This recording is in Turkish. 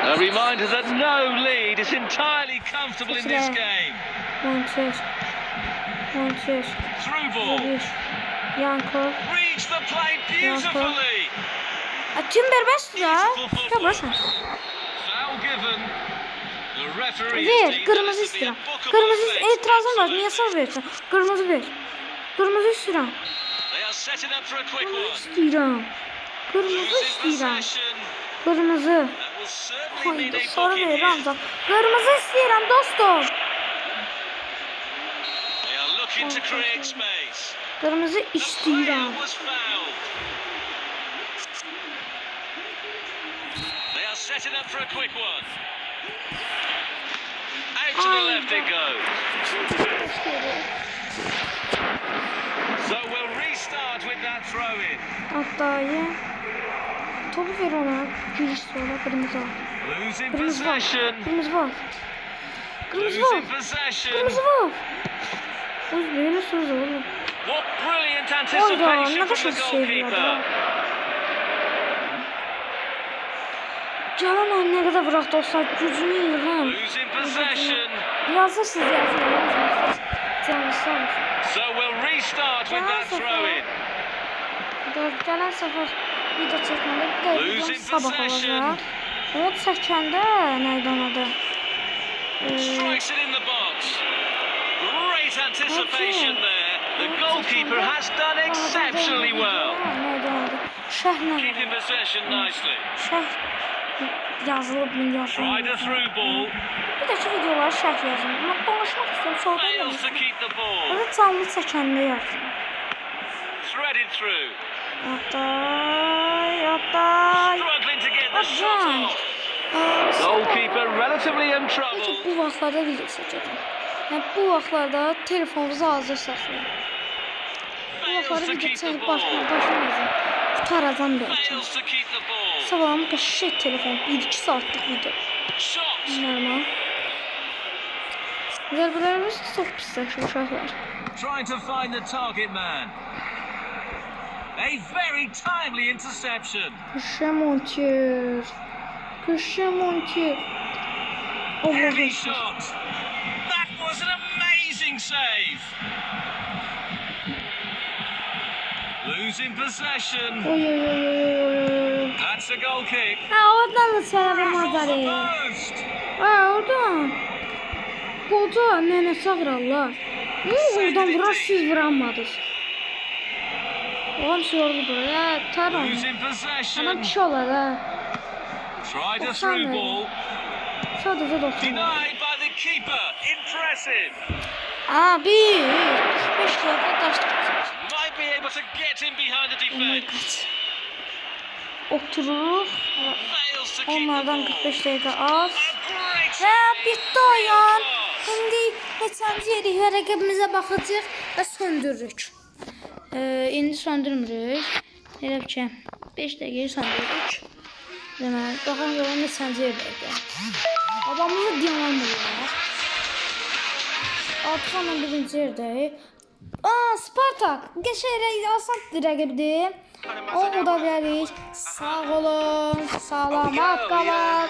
A reminder that no lead is entirely comfortable in this game. Through ball. Yankov. Reads the play beautifully. Timber bas ya. Ya bas. Foul given. The referee Ver, has kırmızı deemed istiyorum. this to be a bookable Kırmızı offence. itirazım var. Niye sal versin? Kırmızı ver. Kırmızı istiyorum. They are setting up for a quick Kırmızı one. istiyorum. Kırmızı Losing istiyorum. possession. Kırmızı. That will certainly mean Haydi a sarı booking ver here. ancak. Kırmızı istiyorum dostum. They are looking to create space. Kırmızı The player istiyorum. was fouled. They are setting up for a quick one. Out to the left it goes. So we'll restart with that throw in. Hatta ya. Topu ver ona. Giriş sonra kırmızı al. Losing Kırmızı var. possession. Kırmızı var. Kırmızı var. Losing possession. Kırmızı var. Uz beni söz oğlum. What brilliant Oyda anticipation ne from the kadar seviyor goalkeeper. da. Canan ne kadar bıraktı olsa gücünü yığın. Losing possession. Yazırsınız yazırsınız. Canı sağ olsun. So we'll restart with that throw in. Gələn səfər video çəkəndə bir də videom Losing sabah possession. olacaq. Onu çəkəndə nəydi ona da? Strikes it in the box. Great anticipation there. The goalkeeper has done exceptionally well. Nəydi ona da? Şəhlə. Keeping possession nicely. Şəh yazılıb mı yazılıb? Tried a through ball. Bir də ki videoları şərh yazın. Amma danışmaq istəyirəm, sohbət Fails to edim. keep the ball. Onu canlı çəkəndə yazın. Threaded through. Atay. Struggling to get the shot Atay. off. Goalkeeper relatively in trouble. Peki bu vaxtlarda video çəkəcəm. Yəni bu vaxtlarda telefonunuzu hazır saxlayın. Bu Fails vaxtlarda to video keep the çəkib ball. başlayacağım. Qutaracam belki. Fails to keep the ball. Sabahım qəşəng telefon 1-2 saatlik video. Shot. Normal. Zərbələrimiz çox pisləşir uşaqlar. Trying to find the target man. A very timely interception. Montier. Montier. Heavy shot. That was an amazing save. Losing possession. Oy. That's a goal kick. Ha oradan da çağırdım Off the Azar'ı. post. Ha oradan. Koca nene çağırırlar. Oradan vurar siz vuramadınız. Oğlum sordu buraya. Taran. Losing Ana possession. bir şey olar ha. Tried a through ball. Sadece 90. Denied by the keeper. Impressive. Abi. 45 dakika taş tutacak. Might be able to get in behind the Oh my defence. god. Oturur. Fails to keep the Onlardan ball. 45 dakika az. A great Ve bitti oyun. pass. Şimdi neçənci yedik və rəqəbimizə baxacaq və söndürürük. İndi söndürmürük. Elə ki 5 dəqiqə söndürürük. Deməli, baxın görən neçənci yerdəyik. Babamızı dayanmırlar. Artıq hemen birinci yerdəyik. Spartak. Geçərək asan rəqibdir. O da bilərik. Sağ olun. Salamat qalın.